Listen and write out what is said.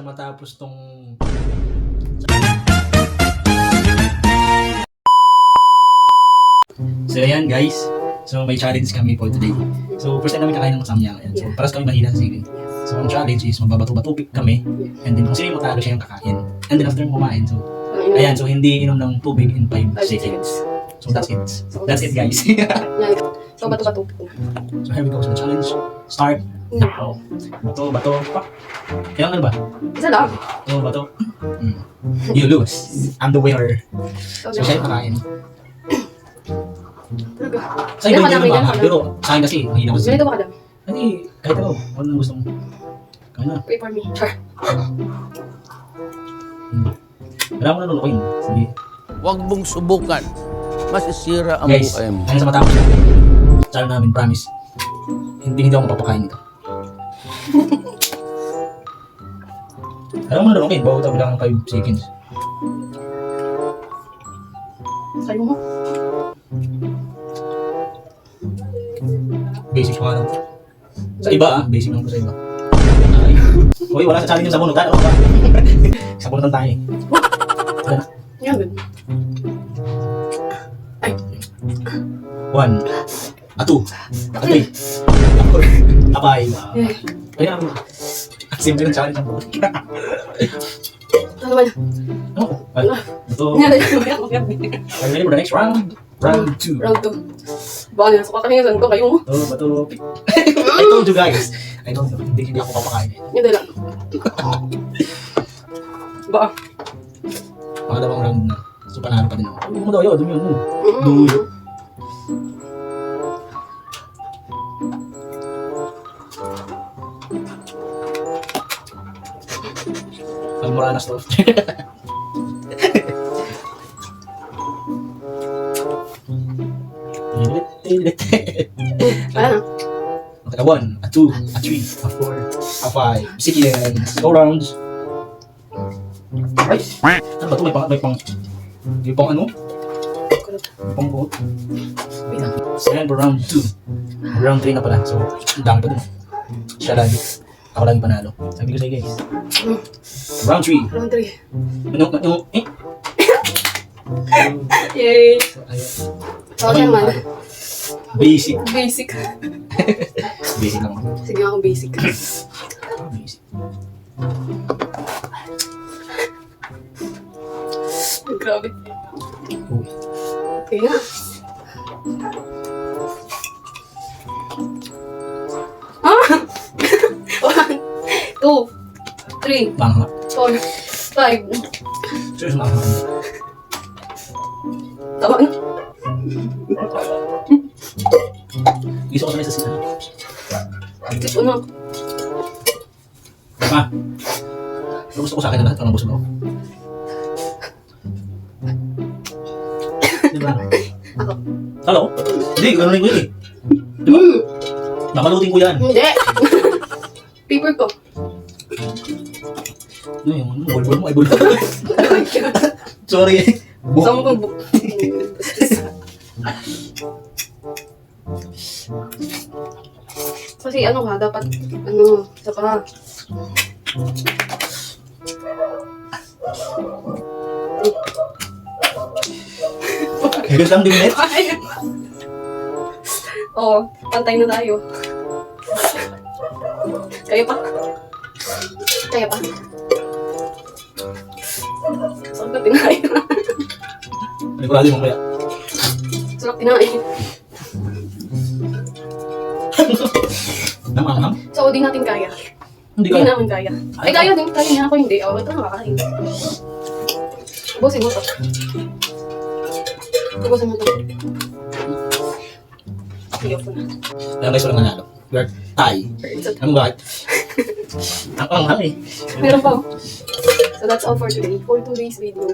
Matapos tong So ayan guys, so may challenge kami for today. So first time namin kakain ng samyang. So paras kami mahina sa sili. So ang challenge is magbabato-bato kami, and then kung sino yung matalo siya yung kakain. And then after kumain, so ayan, so hindi inom ng tubig in 5 seconds. So that's it. That's it guys. So bato-bato. So here we go. So the challenge start now. Bato, pak. Kailangan ano ba? Isa lang. Bato. You lose. I'm the winner. So siya yung kakain. Sa'yo ba hindi naman, pero sa akin kasi, mahina ko sa Ganito ba kadami? Hindi, kahit ano, kung ano gusto mo. Kaya na. Pray for me. Char. Kailangan mo na lulukin. Sige. Huwag mong subukan. Masisira ang Guys, buhay mo. hanggang sa matapos. Channel namin, promise. Hindi ako mapapakain nito. Kailangan mo na lulukin, bago tabi lang ng 5 seconds. Sayo mo. Basic ko nga lang. Sa iba basic lang ko sa iba. Uy, wala sa challenge yung sabunod. Ano ba? Sabunutan tayo. Wala na. Yan, good. Ay. 1, 2, 3, 4, 5. Kaya ako. Simple ng challenge ang buhay. Ano ba yan? Ano? Ito. Yan, yan. Are you ready for the next round? Round 2. Round 2. Baka nila, suka kami yung ko kayo mo. Bato. I told you guys. I don't know. Hindi ako papakain. Yan din lang. Baka. Pangalawang round na. So panalo pa din ako. Ano mo daw yun? Dumi yun. Duyo. Almoranas to. Ano? Okay, 1, 2, 3, 4, 5, 6 seconds. Go rounds. Right. Ano ba ito? May pang ano? May pang vote. Wait lang. Second for round 2. Round 3 na pala. So, ang dami pa dun. Siya lagi. Ako lagi panalo. Sabi ko sa'yo guys. Round 3. Round 3. Ano? Yay! So, ayun. Ako siya man. Basic. Basic. Basic lang. Sige ako basic. Basic. Grabe. Uy. Okay nga. Ah! 1, 2, 3, Banga nga. 4, 5. Seryoso banga nga. Tama na. Gusto ko sanay sa sila. Gusto na. Ma. Gusto ko sa akin na lahat. Anong gusto mo? Diba? Ako. Hello? Hindi, gano'n ko yun eh. Diba? Nakalutin ko yan. Hindi. Paper ko. Ano yung ano? Bulbul mo? Ay bulbul. Sorry eh. Sama kong book. Kasi ano ka, dapat, ano, isa pa. Higit lang din minutes. Oo, pantay na tayo. Kaya pa. Kaya pa. Sarap na tinahin. Panigurado yung mamaya. Sarap tinahin. Namanghang? So, di natin kaya. Hindi Hindi ka. namin kaya. Ay, kaya din. Kaya niya ako hindi. Oh, ito nakakain. Ubusin mo to. Ubusin mo to. Ayaw ko na. Alam guys, walang nanalo. We're tie. Ano bakit? Ang panghang eh. Meron pa oh. So that's all for today. For today's video.